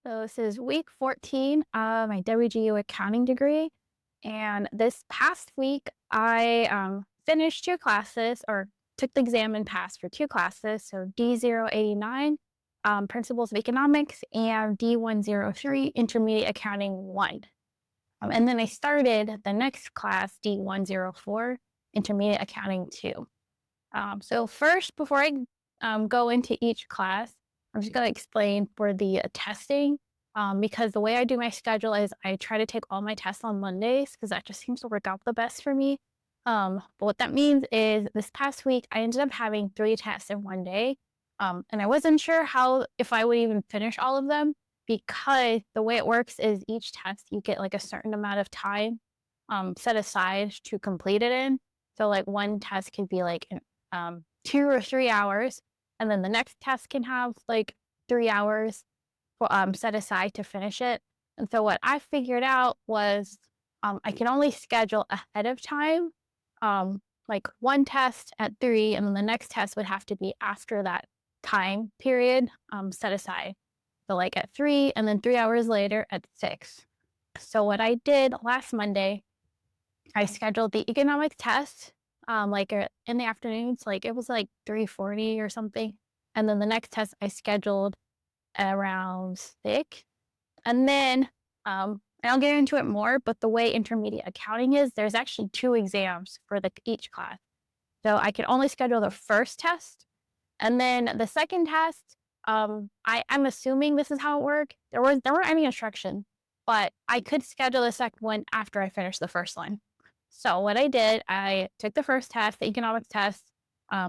So this is week 14 of my WGU accounting degree. And this past week, I finished two classes or took the exam and passed for two classes. So D089 Principles of Economics and D103 Intermediate Accounting 1. And then I started the next class, D104 Intermediate Accounting 2. So first, before I go into each class, I'm just going to explain for the testing, because the way I do my schedule is I try to take all my tests on Mondays because that just seems to work out the best for me. But what that means is this past week, I ended up having 3 tests in one day. And I wasn't sure if I would even finish all of them because the way it works is each test, you get like a certain amount of time set aside to complete it in. So like one test could be like 2 or 3 hours, and then the next test can have like 3 hours set aside to finish it. And so what I figured out was I can only schedule ahead of time, like one test at 3, and then the next test would have to be after that time period set aside. So like at 3, and then 3 hours later at 6. So what I did last Monday, I scheduled the economics test in the afternoons, like it was like 3:40 or something. And then the next test I scheduled around 6. And then and I'll get into it more, but the way intermediate accounting is, there's actually 2 exams for each class. So I could only schedule the first test. And then the second test, I'm assuming this is how it worked. There weren't any instructions, but I could schedule the second one after I finished the first one. So what I did, I took the first test, the economics test,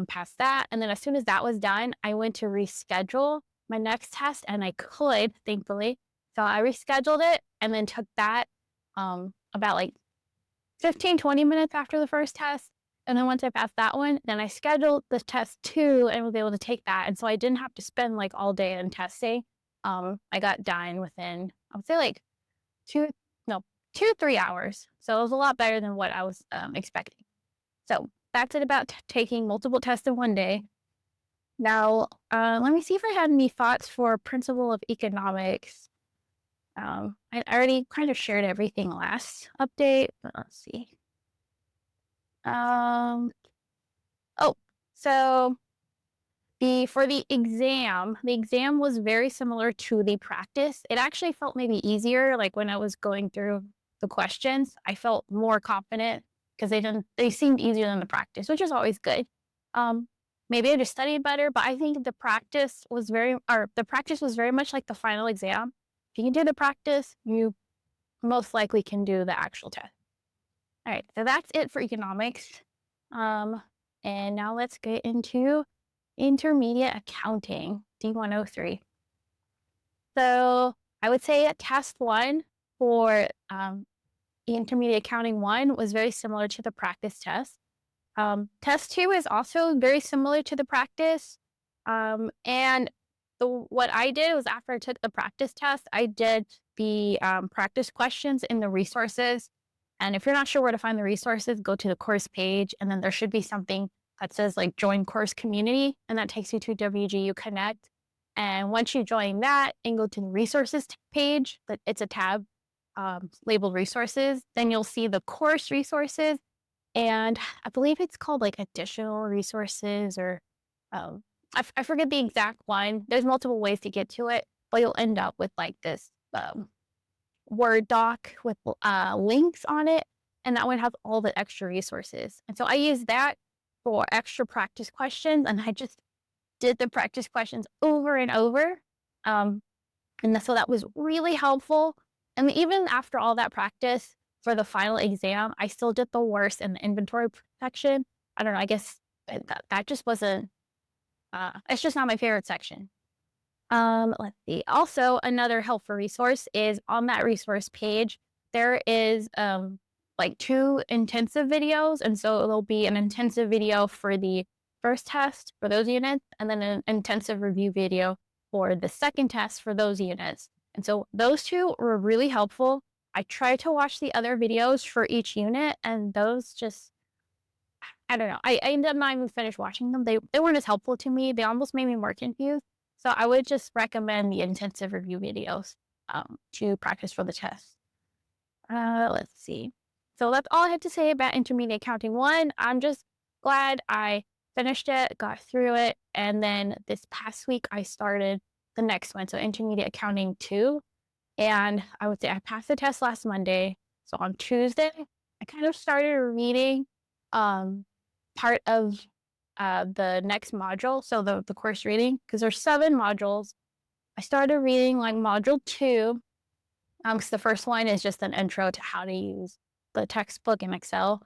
passed that. And then as soon as that was done, I went to reschedule my next test, and I could, thankfully. So I rescheduled it and then took that about like 15, 20 minutes after the first test. And then once I passed that one, then I scheduled the test 2 and was able to take that. And so I didn't have to spend like all day in testing. I got done within, I would say like 3 hours. So it was a lot better than what I was expecting. So that's it about taking multiple tests in one day. Now, let me see if I had any thoughts for Principle of Economics. I already kind of shared everything last update, but let's see. So for the exam was very similar to the practice. It actually felt maybe easier, like when I was going through the questions, I felt more confident because they seemed easier than the practice, which is always good. Maybe I just studied better, but I think the practice was very much like the final exam. If you can do the practice, you most likely can do the actual test. All right, so that's it for economics. And now let's get into intermediate accounting, D103. So I would say test 1 for intermediate accounting 1 was very similar to the practice test. Test 2 is also very similar to the practice. And what I did was, after I took the practice test, I did the practice questions in the resources. And if you're not sure where to find the resources, go to the course page, and then there should be something that says like join course community, and that takes you to WGU Connect. And once you join that and go to the resources page, it's a tab labeled resources, then you'll see the course resources. And I believe it's called like additional resources, or I forget the exact one. There's multiple ways to get to it, but you'll end up with like this Word doc with links on it, and that one has all the extra resources. And so I used that for extra practice questions, and I just did the practice questions over and over. So that was really helpful. And even after all that practice, for the final exam, I still did the worst in the inventory section. I don't know, I guess that just wasn't, it's just not my favorite section. Let's see. Also, another helpful resource is on that resource page, there is like 2 intensive videos. And so there'll be an intensive video for the first test for those units, and then an intensive review video for the second test for those units. And so those 2 were really helpful. I tried to watch the other videos for each unit, and those just, I don't know. I ended up not even finished watching them. They weren't as helpful to me. They almost made me more confused. So I would just recommend the intensive review videos. to practice for the test. Let's see. So that's all I had to say about Intermediate Accounting 1. I'm just glad I finished it, got through it, and then this past week I started the next one, so Intermediate Accounting 2. And I would say I passed the test last Monday. So on Tuesday, I kind of started reading part of the next module, so the course reading, because there's 7 modules. I started reading like module 2, because the first one is just an intro to how to use the textbook in Excel.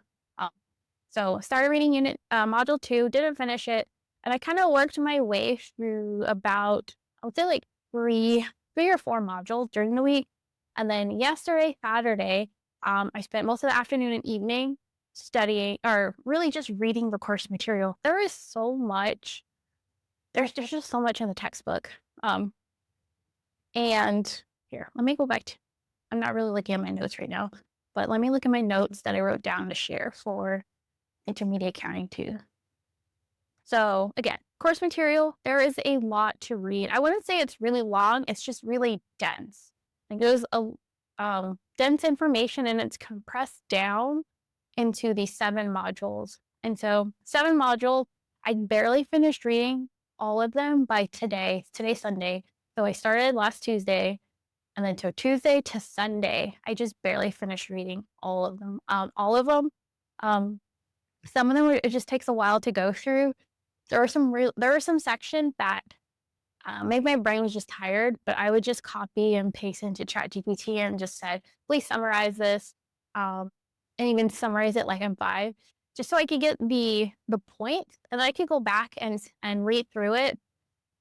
So I started reading module 2, didn't finish it, and I kind of worked my way through about, I would say like three or 4 modules during the week. And then yesterday, Saturday, I spent most of the afternoon and evening studying, or really just reading the course material. There is so much. There's just so much in the textbook. And here, let me go back to, I'm not really looking at my notes right now, but let me look at my notes that I wrote down to share for Intermediate Accounting 2. So again, course material, there is a lot to read. I wouldn't say it's really long, it's just really dense. Like there's a dense information and it's compressed down into these 7 modules. And so 7 modules, I barely finished reading all of them by today. Today's Sunday. So I started last Tuesday, and then so Tuesday to Sunday, I just barely finished reading all of them. Some of them it just takes a while to go through. There were some sections that maybe my brain was just tired, but I would just copy and paste into ChatGPT and just said, please summarize this, and even summarize it like in 5, just so I could get the point, and I could go back and read through it.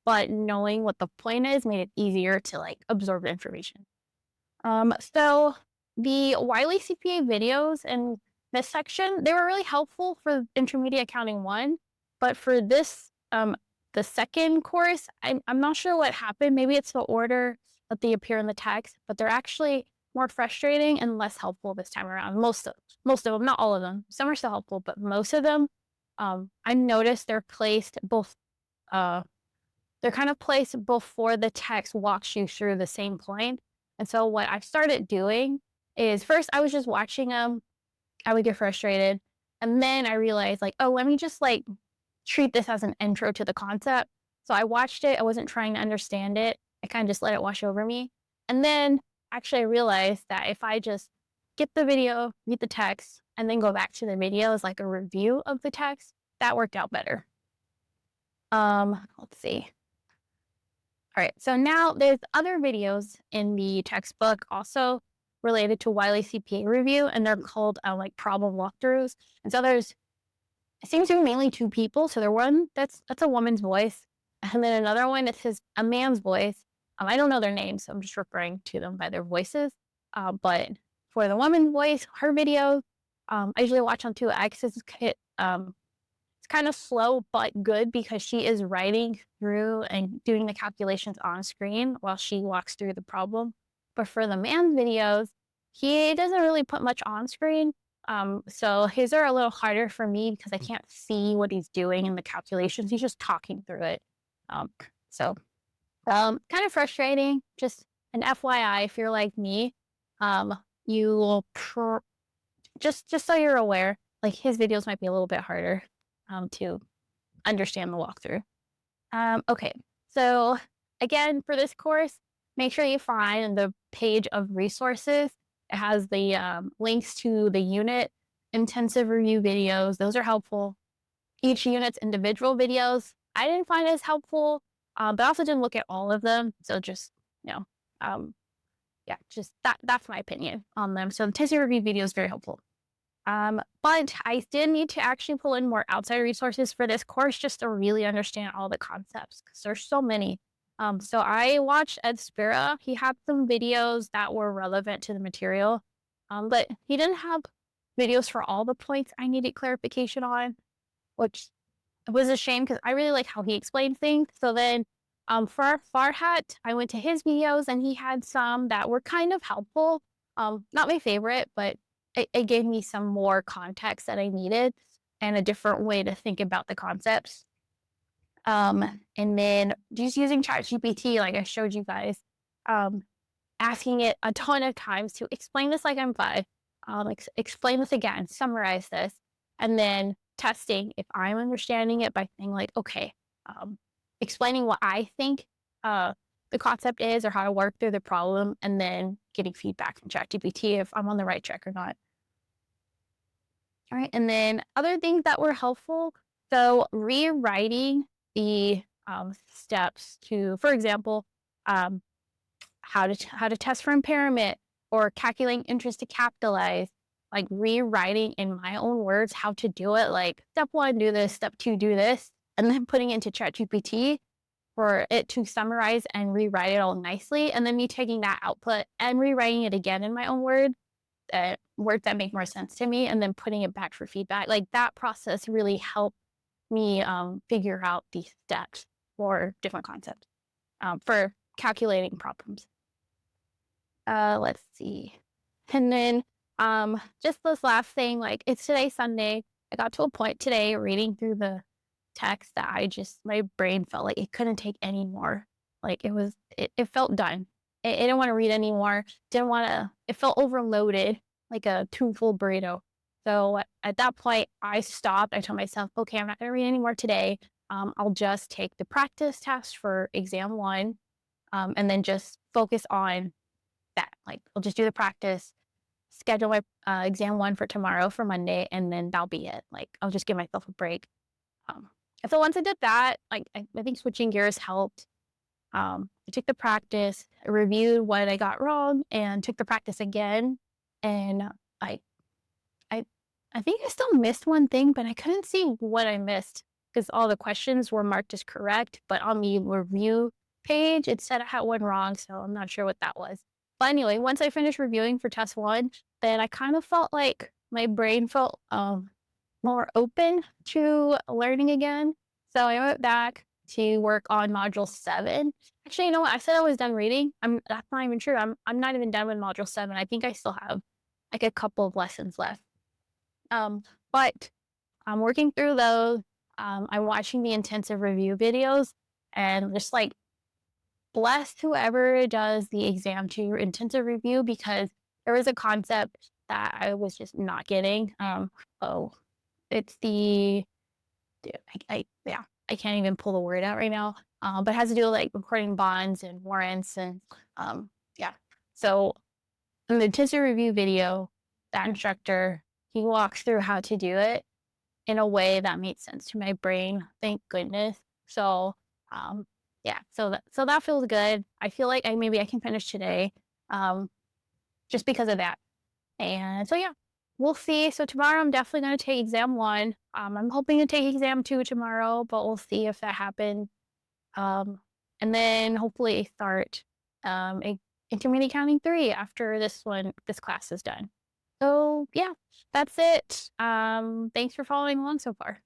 But knowing what the point is made it easier to like absorb the information. So the Wiley CPA videos in this section, they were really helpful for Intermediate Accounting 1, but for this, the second course, I'm not sure what happened. Maybe it's the order that they appear in the text, but they're actually more frustrating and less helpful this time around. Most of them, not all of them. Some are still helpful, but most of them, I noticed they're placed both, they're kind of placed before the text walks you through the same point. And so what I've started doing is, first I was just watching them. I would get frustrated. And then I realized like, oh, let me just like treat this as an intro to the concept. So I watched it. I wasn't trying to understand it. I kind of just let it wash over me. And then actually I realized that if I just get the video, read the text, and then go back to the video as like a review of the text, that worked out better. Let's see. All right, so now there's other videos in the textbook also related to Wiley CPA review, and they're called like problem walkthroughs. And so it seems to be mainly 2 people. So there's one that's a woman's voice, and then another one is a man's voice. I don't know their names, so I'm just referring to them by their voices. But for the woman's voice, her video, I usually watch on 2x. It's kind of slow but good because she is writing through and doing the calculations on screen while she walks through the problem. But for the man's videos, he doesn't really put much on screen. So his are a little harder for me because I can't see what he's doing in the calculations. He's just talking through it. Kind of frustrating. Just an FYI, if you're like me, you will just so you're aware, like his videos might be a little bit harder to understand the walkthrough. Okay, so again, for this course, make sure you find the page of resources. It has the links to the unit intensive review videos. Those are helpful. Each unit's individual videos, I didn't find as helpful, but I also didn't look at all of them. So just, just that's my opinion on them. So the intensive review video is very helpful. But I did need to actually pull in more outside resources for this course just to really understand all the concepts because there's so many. So I watched Ed Spira. He had some videos that were relevant to the material, but he didn't have videos for all the points I needed clarification on, which was a shame because I really like how he explained things. So then for Farhat, I went to his videos and he had some that were kind of helpful. Not my favorite, but it gave me some more context that I needed and a different way to think about the concepts. And then just using ChatGPT, like I showed you guys, asking it a ton of times to explain this like I'm five, explain this again, summarize this, and then testing if I'm understanding it by saying like, okay, um, explaining what I think the concept is or how to work through the problem, and then getting feedback from ChatGPT if I'm on the right track or not. All right, and then other things that were helpful. So rewriting the steps to, for example, um, how to test for impairment or calculating interest to capitalize, like rewriting in my own words how to do it. Like step one, do this. Step two, do this, and then putting it into ChatGPT for it to summarize and rewrite it all nicely, and then me taking that output and rewriting it again in my own words that make more sense to me, and then putting it back for feedback. Like that process really helped me figure out these steps for different concepts for calculating problems. Let's see. And then just this last thing, like it's today Sunday. I got to a point today reading through the text that my brain felt like it couldn't take any more. Like it felt done. It didn't want to read anymore. It felt overloaded, like a too full burrito. So at that point, I stopped. I told myself, okay, I'm not going to read anymore today. I'll just take the practice test for exam one, and then just focus on that. Like I'll just do the practice, schedule my exam one for tomorrow for Monday, and then that'll be it. Like I'll just give myself a break. And so once I did that, like I think switching gears helped. I took the practice, I reviewed what I got wrong, and took the practice again. And I, I, I think I still missed one thing, but I couldn't see what I missed because all the questions were marked as correct. But on the review page, it said I had one wrong, so I'm not sure what that was. But anyway, once I finished reviewing for test one, then I kind of felt like my brain felt more open to learning again. So I went back to work on module 7. Actually, you know what? I said I was done reading. That's not even true. I'm not even done with module 7. I think I still have like a couple of lessons left. But I'm working through those. I'm watching the intensive review videos, and just like bless whoever does the exam 2 intensive review, because there was a concept that I was just not getting. It's I can't even pull the word out right now. But it has to do with like recording bonds and warrants and yeah. So in the intensive review video, that instructor, he walks through how to do it in a way that made sense to my brain. Thank goodness. So yeah, so that feels good. I feel like maybe I can finish today, just because of that. And so yeah, we'll see. So tomorrow I'm definitely going to take exam 1. I'm hoping to take exam 2 tomorrow, but we'll see if that happens. And then hopefully start Intermediate Accounting 3 after this class is done. So yeah, that's it. Thanks for following along so far.